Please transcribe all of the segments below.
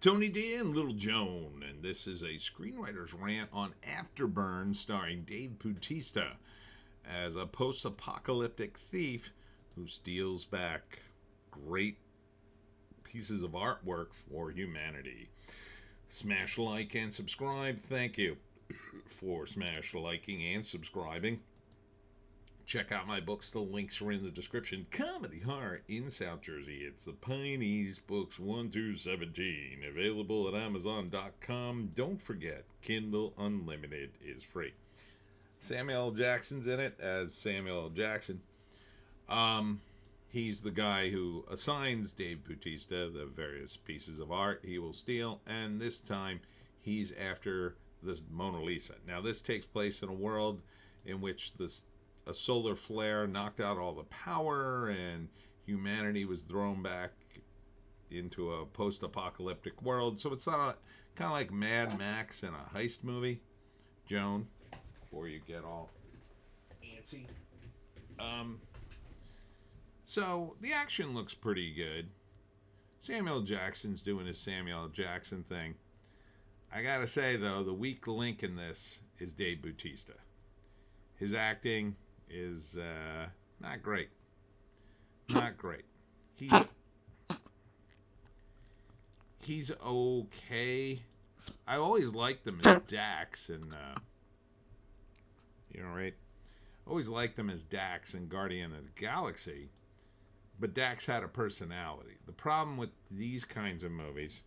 Tony D and Little Joan, and this is a screenwriter's rant on Afterburn starring Dave Batista as a post apocalyptic thief who steals back great pieces of artwork for humanity. Smash like and subscribe. Thank you for smash liking and subscribing. Check out my books. The links are in the description. Comedy Horror in South Jersey. It's the Pineys books 1 through 17. Available at Amazon.com. Don't forget, Kindle Unlimited is free. Samuel L. Jackson's in it as Samuel L. Jackson. He's the guy who assigns Dave Batista the various pieces of art he will steal, and this time he's after the Mona Lisa. Now, this takes place in a world in which a solar flare knocked out all the power, and humanity was thrown back into a post-apocalyptic world. So it's not kind of like Mad Max in a heist movie. Joan, before you get all antsy. So the action looks pretty good. Samuel Jackson's doing his Samuel Jackson thing. I gotta say though, the weak link in this is Dave Batista. His acting is not great. Not great. He's okay. I always liked him as Dax and right? Always liked him as Dax in Guardian of the Galaxy. But Dax had a personality. The problem with these kinds of movies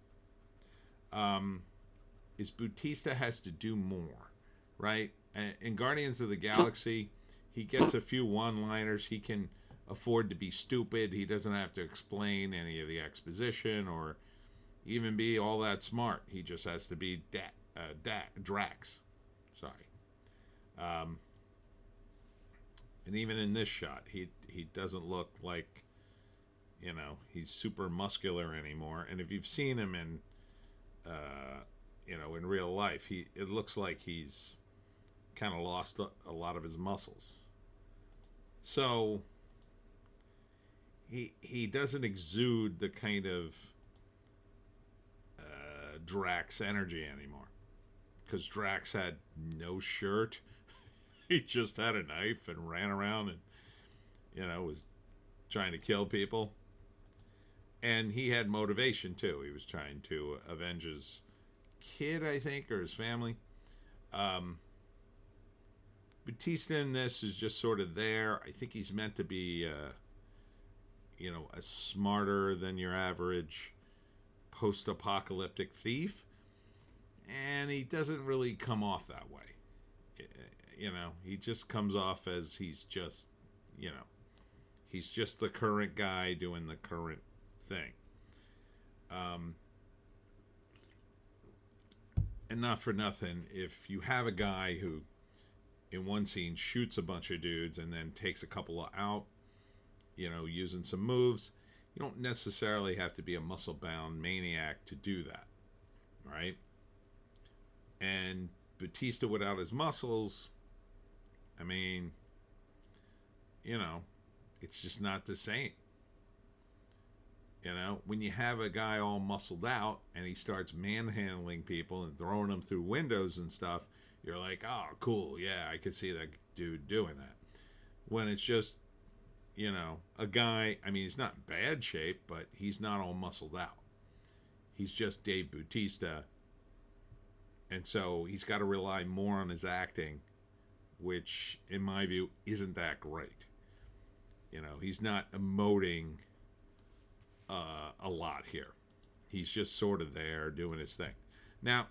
is Batista has to do more, right? In Guardians of the Galaxy, he gets a few one-liners. He can afford to be stupid. He doesn't have to explain any of the exposition or even be all that smart. He just has to be Drax. Sorry. And even in this shot, he doesn't look like, he's super muscular anymore. And if you've seen him in, in real life, it looks like he's kind of lost a lot of his muscles. So he doesn't exude the kind of Drax energy anymore, because Drax had no shirt. He just had a knife and ran around and was trying to kill people. And he had motivation too. He was trying to avenge his kid, I think, or his family. Batista in this is just sort of there. I think he's meant to be, a smarter than your average post-apocalyptic thief. And he doesn't really come off that way. He just comes off as he's just the current guy doing the current thing. And not for nothing, if you have a guy who in one scene shoots a bunch of dudes and then takes a couple out, using some moves, you don't necessarily have to be a muscle-bound maniac to do that, right? And Batista without his muscles, it's just not the same. When you have a guy all muscled out and he starts manhandling people and throwing them through windows and stuff, you're like, oh, cool, yeah, I could see that dude doing that. When it's just, a guy, he's not in bad shape, but he's not all muscled out. He's just Dave Batista. And so he's got to rely more on his acting, which, in my view, isn't that great. He's not emoting a lot here. He's just sort of there doing his thing. Now,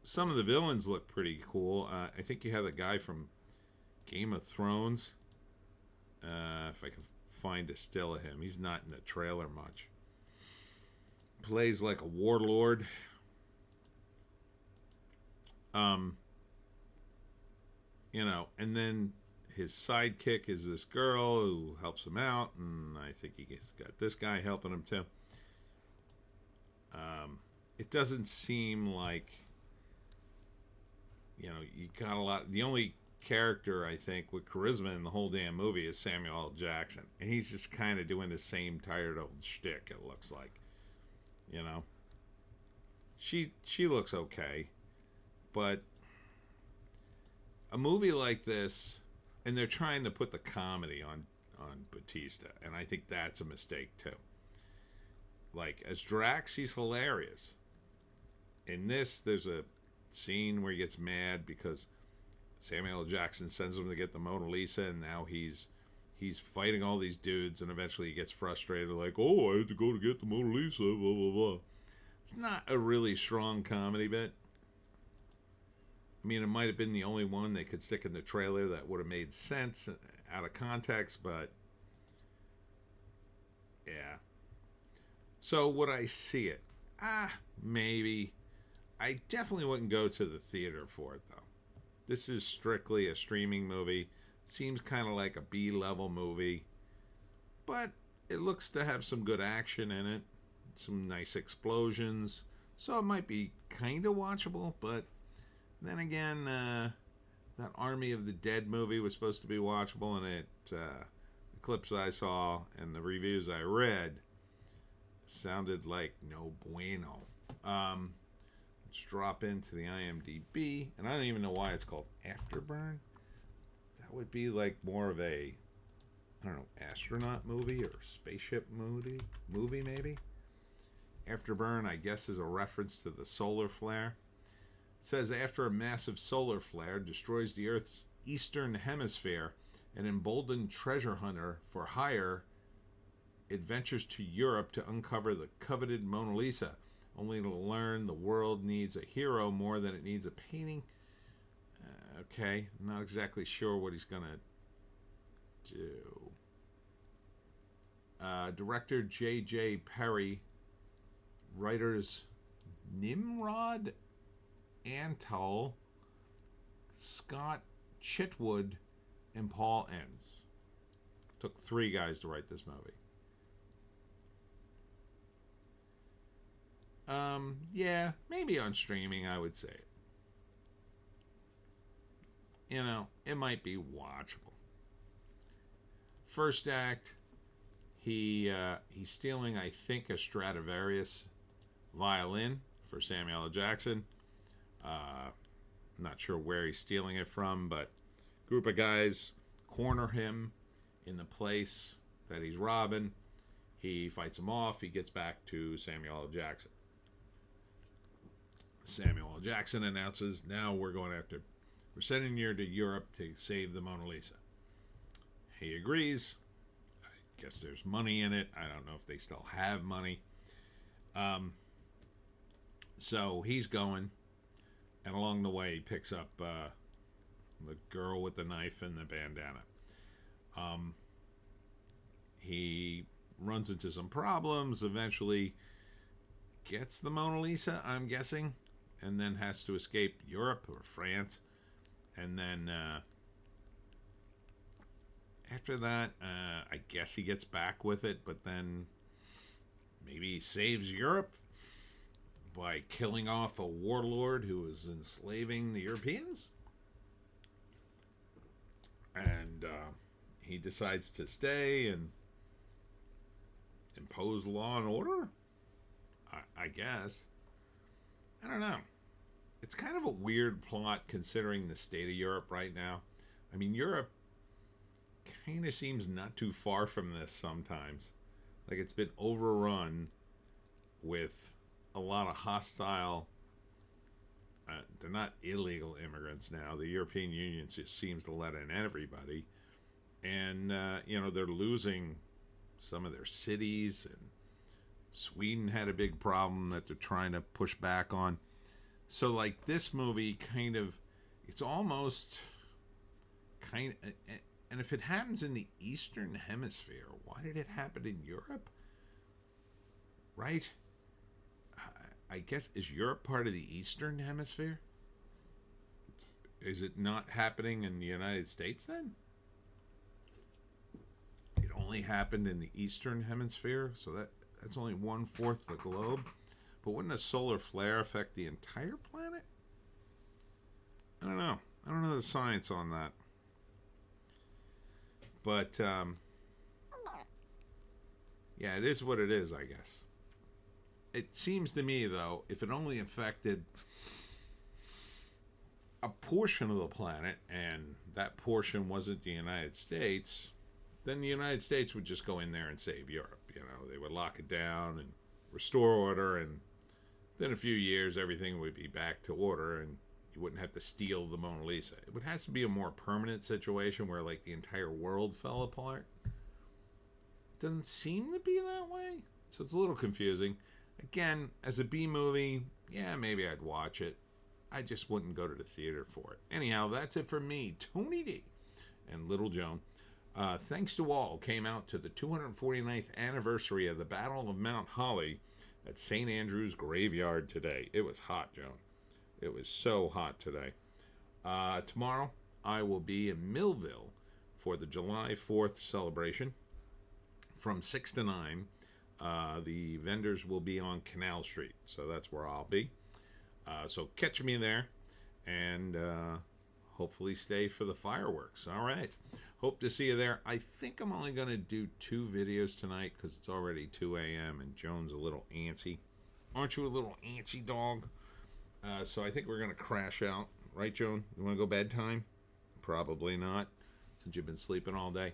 some of the villains look pretty cool. I think you have the guy from Game of Thrones. If I can find a still of him. He's not in the trailer much. Plays like a warlord. And then his sidekick is this girl who helps him out, and I think he's got this guy helping him too. It doesn't seem like, you got a lot. The only character, I think, with charisma in the whole damn movie is Samuel L. Jackson, and he's just kind of doing the same tired old shtick, it looks like, she looks okay, but a movie like this, and they're trying to put the comedy on Batista, and I think that's a mistake too. Like, as Drax, he's hilarious. In this, there's a scene where he gets mad because Samuel L. Jackson sends him to get the Mona Lisa, and now he's fighting all these dudes, and eventually he gets frustrated, like, oh, I have to go to get the Mona Lisa, blah, blah, blah. It's not a really strong comedy bit. I mean, it might have been the only one they could stick in the trailer that would have made sense out of context, but yeah. So would I see it? Maybe. I definitely wouldn't go to the theater for it, though. This is strictly a streaming movie. Seems kind of like a B-level movie. But it looks to have some good action in it. Some nice explosions. So it might be kind of watchable, but then again, that Army of the Dead movie was supposed to be watchable, and the clips I saw and the reviews I read sounded like no bueno. Let's drop into the IMDb, and I don't even know why it's called Afterburn. That would be like more of a, I don't know, astronaut movie or spaceship movie maybe. Afterburn, I guess, is a reference to the solar flare. It says, after a massive solar flare destroys the Earth's eastern hemisphere, an emboldened treasure hunter for hire adventures to Europe to uncover the coveted Mona Lisa, only to learn the world needs a hero more than it needs a painting. Okay, I'm not exactly sure what he's going to do. Director J.J. Perry. Writers Nimrod Antal, Scott Chitwood, and Paul Enns. Took 3 guys to write this movie. Yeah, maybe on streaming, I would say it. You know, it might be watchable. First act, he's stealing, I think, a Stradivarius violin for Samuel L. Jackson. Not sure where he's stealing it from, but a group of guys corner him in the place that he's robbing. He fights them off. He gets back to Samuel L. Jackson. Samuel L. Jackson announces, now we're sending you to Europe to save the Mona Lisa. He agrees. I guess there's money in it. I don't know if they still have money. So he's going, and along the way he picks up the girl with the knife and the bandana. He runs into some problems, eventually gets the Mona Lisa, I'm guessing, and then has to escape Europe or France. And then after that, I guess he gets back with it, but then maybe he saves Europe by killing off a warlord who was enslaving the Europeans. And he decides to stay and impose law and order, I guess. I don't know. It's kind of a weird plot considering the state of Europe right now. I mean, Europe kind of seems not too far from this sometimes. Like, it's been overrun with a lot of hostile, they're not illegal immigrants now. The European Union just seems to let in everybody. And, they're losing some of their cities. And Sweden had a big problem that they're trying to push back on. So, like, this movie it's almost and if it happens in the Eastern Hemisphere, why did it happen in Europe? Right? I guess, is Europe part of the Eastern Hemisphere? Is it not happening in the United States then? It only happened in the Eastern Hemisphere, so that's only 1/4 the globe. But wouldn't a solar flare affect the entire planet? I don't know. I don't know the science on that. But, yeah, it is what it is, I guess. It seems to me, though, if it only affected a portion of the planet, and that portion wasn't the United States, then the United States would just go in there and save Europe. You know, they would lock it down and restore order, and then a few years, everything would be back to order, and you wouldn't have to steal the Mona Lisa. It would have to be a more permanent situation where, like, the entire world fell apart. It doesn't seem to be that way, so it's a little confusing. Again, as a B movie, yeah, maybe I'd watch it. I just wouldn't go to the theater for it. Anyhow, that's it for me, Tony D and Little Joan. Thanks to all came out to the 249th anniversary of the Battle of Mount Holly at St. Andrew's Graveyard today. It was hot, Joan. It was so hot today. Tomorrow, I will be in Millville for the July 4th celebration from 6 to 9. The vendors will be on Canal Street, so that's where I'll be. So catch me there, and hopefully stay for the fireworks. All right. Hope to see you there. I think I'm only going to do 2 videos tonight because it's already 2 a.m. and Joan's a little antsy. Aren't you a little antsy dog? So I think we're going to crash out. Right, Joan? You want to go bedtime? Probably not, since you've been sleeping all day.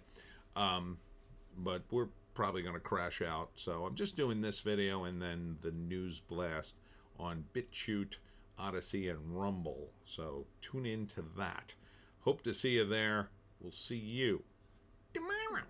But we're probably going to crash out. So I'm just doing this video and then the news blast on Bitchute, Odysee, and Rumble. So tune in to that. Hope to see you there. We'll see you tomorrow.